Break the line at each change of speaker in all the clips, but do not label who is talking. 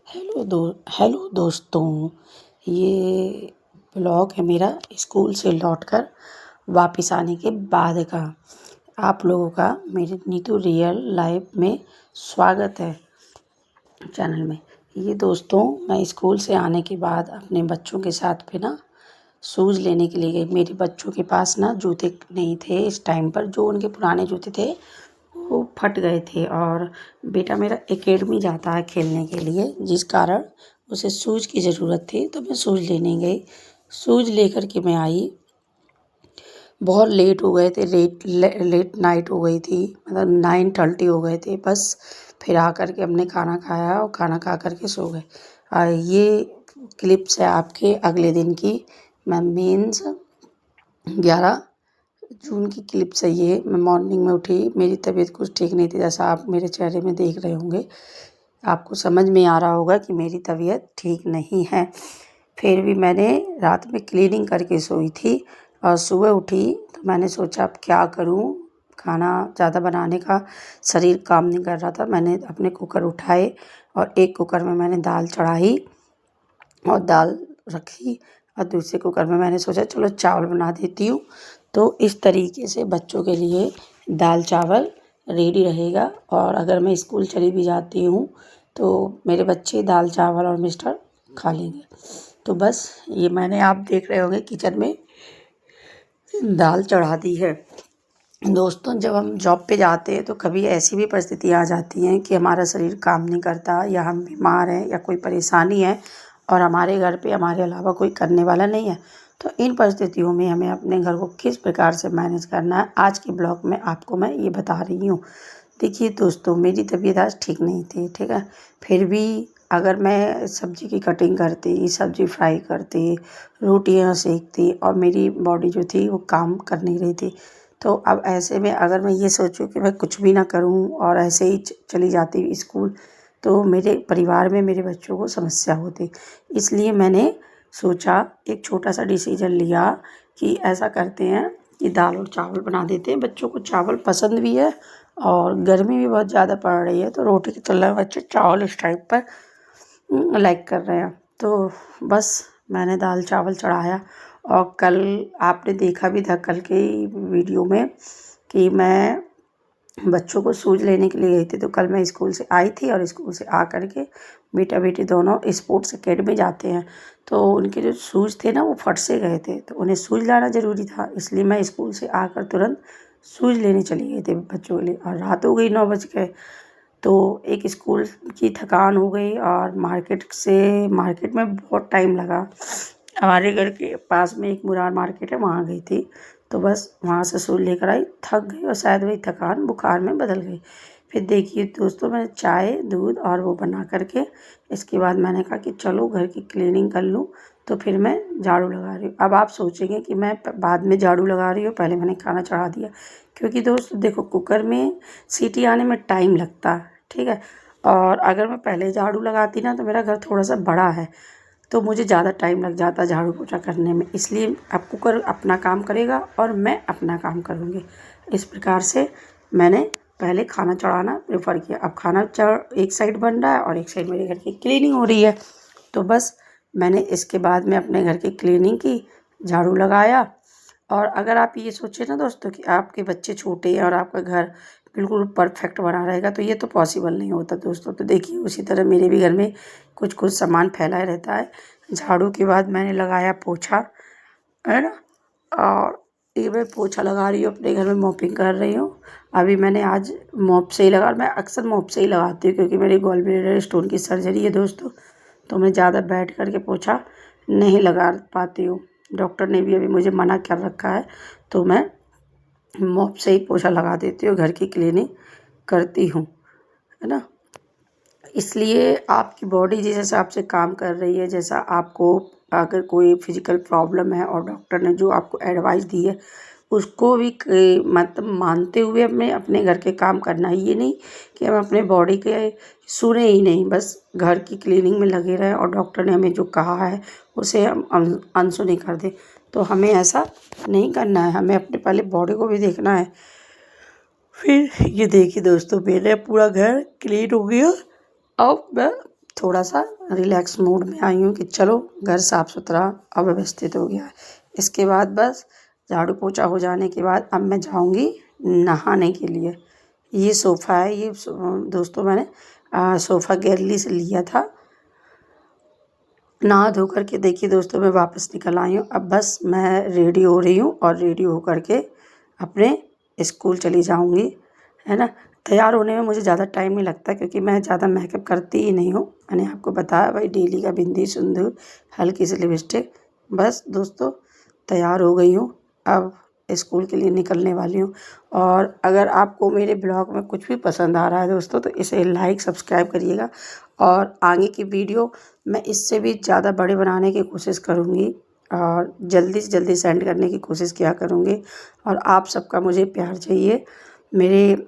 Hello दोस्तों। ये blog है मेरा स्कूल से लौटकर वापस आने के बाद का। आप लोगों का मेरे नीतू रियल लाइफ में स्वागत है चैनल में। ये दोस्तों, मैं स्कूल से आने के बाद अपने बच्चों के साथ पे ना शूज़ लेने के लिए गई। मेरे बच्चों के पास ना जूते नहीं थे इस टाइम पर। जो उनके पुराने जूते थे वो फट गए थे, और बेटा मेरा एकेडमी जाता है खेलने के लिए, जिस कारण उसे शूज़ की ज़रूरत थी। तो मैं शूज़ लेने गई। शूज़ लेकर के मैं आई। बहुत लेट हो गए थे, लेट नाइट हो गई थी, मतलब 9:30 हो गए थे बस। फिर आकर के हमने खाना खाया और खाना खा कर के सो गए। ये क्लिप्स है आपके अगले दिन की। मैं मीन्स 11 जून की क्लिप्स है ये। मैं मॉर्निंग में उठी, मेरी तबीयत कुछ ठीक नहीं थी, जैसा आप मेरे चेहरे में देख रहे होंगे। आपको समझ में आ रहा होगा कि मेरी तबीयत ठीक नहीं है। फिर भी मैंने रात में क्लीनिंग करके सोई थी और सुबह उठी तो मैंने सोचा अब क्या करूं। खाना ज़्यादा बनाने का शरीर काम नहीं कर रहा था। मैंने अपने कुकर उठाए और एक कुकर में मैंने दाल चढ़ाई और दाल रखी, और दूसरे कुकर में मैंने सोचा चलो चावल बना देती हूँ। तो इस तरीके से बच्चों के लिए दाल चावल रेडी रहेगा। और अगर मैं स्कूल चली भी जाती हूँ तो मेरे बच्चे दाल चावल और मिस्टर खा लेंगे। तो बस ये मैंने, आप देख रहे होंगे किचन में दाल चढ़ा दी है। दोस्तों, जब हम जॉब पे जाते हैं तो कभी ऐसी भी परिस्थिति आ जाती हैं कि हमारा शरीर काम नहीं करता, या हम बीमार हैं, या कोई परेशानी है और हमारे घर पे हमारे अलावा कोई करने वाला नहीं है। तो इन परिस्थितियों में हमें अपने घर को किस प्रकार से मैनेज करना है, आज के ब्लॉग में आपको मैं ये बता रही हूँ। देखिए दोस्तों, मेरी तबीयत आज ठीक नहीं थी, ठीक है। फिर भी अगर मैं सब्ज़ी की कटिंग करती, सब्ज़ी फ्राई करती, रोटियां सेकती, और मेरी बॉडी जो थी वो काम कर नहीं रही थी। तो अब ऐसे में अगर मैं ये सोचूं कि मैं कुछ भी ना करूं और ऐसे ही चली जाती स्कूल, तो मेरे परिवार में मेरे बच्चों को समस्या होती। इसलिए मैंने सोचा, एक छोटा सा डिसीजन लिया कि ऐसा करते हैं कि दाल और चावल बना देते हैं। बच्चों को चावल पसंद भी है और गर्मी भी बहुत ज़्यादा पड़ रही है, तो रोटी की तुलना में बच्चे चावल इस टाइम पर लाइक कर रहे हैं। तो बस मैंने दाल चावल चढ़ाया। और कल आपने देखा भी था कल के वीडियो में कि मैं बच्चों को शूज़ लेने के लिए गई थी। तो कल मैं स्कूल से आई थी और स्कूल से आ कर के बेटा बेटी दोनों स्पोर्ट्स अकेडमी जाते हैं। तो उनके जो शूज़ थे ना वो फट से गए थे, तो उन्हें शूज़ लाना ज़रूरी था। इसलिए मैं स्कूल से आकर तुरंत शूज़ लेने चली गई थी बच्चों के लिए, और रात हो गई, 9 बज गए। तो एक स्कूल की थकान हो गई, और मार्केट में बहुत टाइम लगा। हमारे घर के पास में एक मुरार मार्केट है, वहाँ गई थी। तो बस वहाँ से शूज़ लेकर आई, थक गई, और शायद वही थकान बुखार में बदल गई। फिर देखिए दोस्तों, मैंने चाय दूध और वो बना करके, इसके बाद मैंने कहा कि चलो घर की क्लीनिंग कर लूँ। तो फिर मैं झाड़ू लगा रही हूँ। अब आप सोचेंगे कि मैं बाद में झाड़ू लगा रही हूँ, पहले मैंने खाना चढ़ा दिया। क्योंकि दोस्तों देखो, कुकर में सीटी आने में टाइम लगता है, ठीक है। और अगर मैं पहले झाड़ू लगाती ना, तो मेरा घर थोड़ा सा बड़ा है, तो मुझे ज़्यादा टाइम लग जाता झाड़ू पोछा करने में। इसलिए अब कुकर अपना काम करेगा और मैं अपना काम करूँगी। इस प्रकार से मैंने पहले खाना चढ़ाना प्रेफर किया। अब खाना एक साइड बन रहा है और एक साइड मेरे घर की क्लीनिंग हो रही है। तो बस मैंने इसके बाद में अपने घर की क्लीनिंग की, झाड़ू लगाया। और अगर आप ये सोचें ना दोस्तों कि आपके बच्चे छोटे हैं और आपका घर बिल्कुल परफेक्ट बना रहेगा, तो ये तो पॉसिबल नहीं होता दोस्तों। तो देखिए, उसी तरह मेरे भी घर में कुछ कुछ सामान फैला रहता है। झाड़ू के बाद मैंने लगाया पोछा, है ना। और ये मैं पोछा लगा रही हूँ, अपने घर में मॉपिंग कर रही हूँ। अभी मैंने आज मॉप से ही लगा, मैं अक्सर मॉप से ही लगाती हूँ क्योंकि मेरी गॉल ब्लैडर स्टोन की सर्जरी है दोस्तों। तो मैं ज़्यादा बैठ करके पोछा नहीं लगा पाती हूँ। डॉक्टर ने भी अभी मुझे मना कर रखा है, तो मैं मॉप से ही पोछा लगा देती हूँ, घर की क्लीनिंग करती हूँ, है ना। इसलिए आपकी बॉडी जिस हिसाब से काम कर रही है, जैसा आपको अगर कोई फिजिकल प्रॉब्लम है और डॉक्टर ने जो आपको एडवाइस दी है उसको भी मतलब मानते हुए अपने अपने घर के काम करना है। ये नहीं कि हम अपने बॉडी के सुने ही नहीं, बस घर की क्लीनिंग में लगे रहें और डॉक्टर ने हमें जो कहा है उसे हम अनसुनी कर दें। तो हमें ऐसा नहीं करना है, हमें अपने पहले बॉडी को भी देखना है। फिर ये देखिए दोस्तों, मेरे पूरा घर क्लीन हो गया। अब मैं थोड़ा सा रिलैक्स मूड में आई हूँ कि चलो घर साफ़ सुथरा अव्यवस्थित हो गया है। इसके बाद बस झाड़ू पोछा हो जाने के बाद अब मैं जाऊँगी नहाने के लिए। ये सोफ़ा है, ये दोस्तों मैंने सोफ़ा गैलरी से लिया था। नहा धो कर के देखिए दोस्तों मैं वापस निकल आई हूँ। अब बस मैं रेडी हो रही हूँ और रेडी हो कर के अपने स्कूल चली जाऊँगी, है ना। तैयार होने में मुझे ज़्यादा टाइम नहीं लगता क्योंकि मैं ज़्यादा मेकअप करती ही नहीं हूँ। मैंने आपको बताया भाई डेली का बिंदी सिंदूर हल्की सी लिपस्टिक, बस दोस्तों तैयार हो गई हूँ। अब स्कूल के लिए निकलने वाली हूँ। और अगर आपको मेरे ब्लॉग में कुछ भी पसंद आ रहा है दोस्तों तो इसे लाइक सब्सक्राइब करिएगा और आगे की वीडियो मैं इससे भी ज़्यादा बड़े बनाने की कोशिश करूँगी और जल्दी से जल्दी सेंड करने की कोशिश किया करूँगी। और आप सबका मुझे प्यार चाहिए। मेरे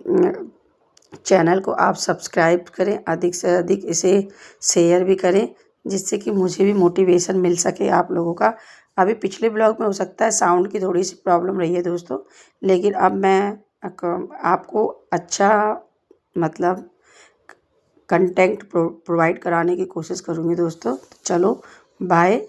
चैनल को आप सब्सक्राइब करें, अधिक से अधिक इसे शेयर भी करें जिससे कि मुझे भी मोटिवेशन मिल सके आप लोगों का। अभी पिछले ब्लॉग में हो सकता है साउंड की थोड़ी सी प्रॉब्लम रही है दोस्तों, लेकिन अब मैं आपको अच्छा मतलब कंटेंट प्रोवाइड कराने की कोशिश करूँगी दोस्तों। चलो बाय।